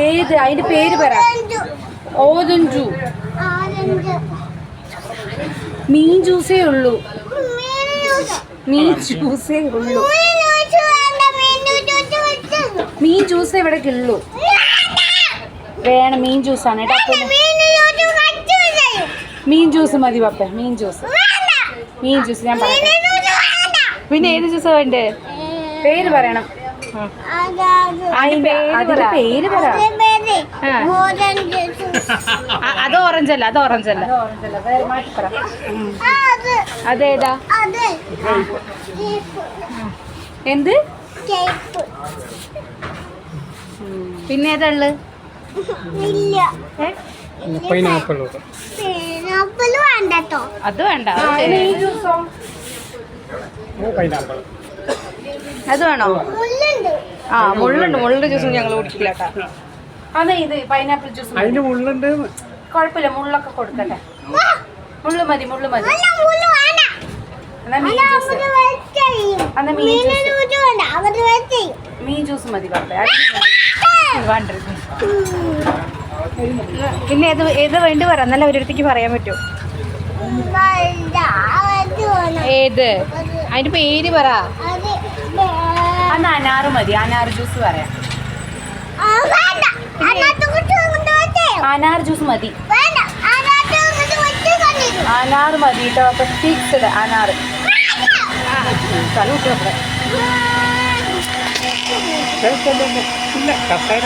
ഏത് അതിന്റെ പേര് പറ. ഓറഞ്ചു. മീൻ ജ്യൂസേ ഉള്ളൂ. മീൻ ജ്യൂസേ ഉള്ളൂ. മീൻ ജ്യൂസ് എവിടെ ഉള്ളൂ? വേണം, മീൻ ജ്യൂസാണ് കേട്ടോ. മീൻ ജ്യൂസ് മതി പപ്പ. മീൻ ജ്യൂസ് ഞാൻ പറയട്ടെ. പിന്നെ ഏത് ജ്യൂസാ വേണ്ടേ? പേര് പറയണം. അതിന്റെ പേര് പറ. അത് ഓറഞ്ചല്ല. അതേതാ? എന്ത്? പിന്നെ ഏതാ ഉള്ളത്? അത് വേണ്ട. അത് വേണോ? മുള്ളുണ്ട് ജ്യൂസ് ഞങ്ങൾ കുടിക്കില്ല കേട്ടോ. അതെ, ഇത് പൈനാപ്പിൾ ജ്യൂസ്. അതിന് മുള്ളുണ്ട്. കുഴപ്പമില്ല, മുള്ളൊക്കെ കൊടുക്കട്ടെ. മുള്ളു മതി. മീൻ ജ്യൂസ് മതി പപ്പ. പിന്നെ ഏത് വേണ്ടി പറ, നല്ല ഒരിടത്തേക്ക് പറയാൻ പറ്റുമോ? ഏത്? അതിന്റെ പേര് പറ. അന്ന് അനാറ് മതി. അനാറ് ജ്യൂസ് പറയാം. അനാർ ജ്യൂസ് മതി. അനാറ് മതി കേട്ടോ. അപ്പൊ ഫിക്സ്ഡ് അനാറ്. കസേര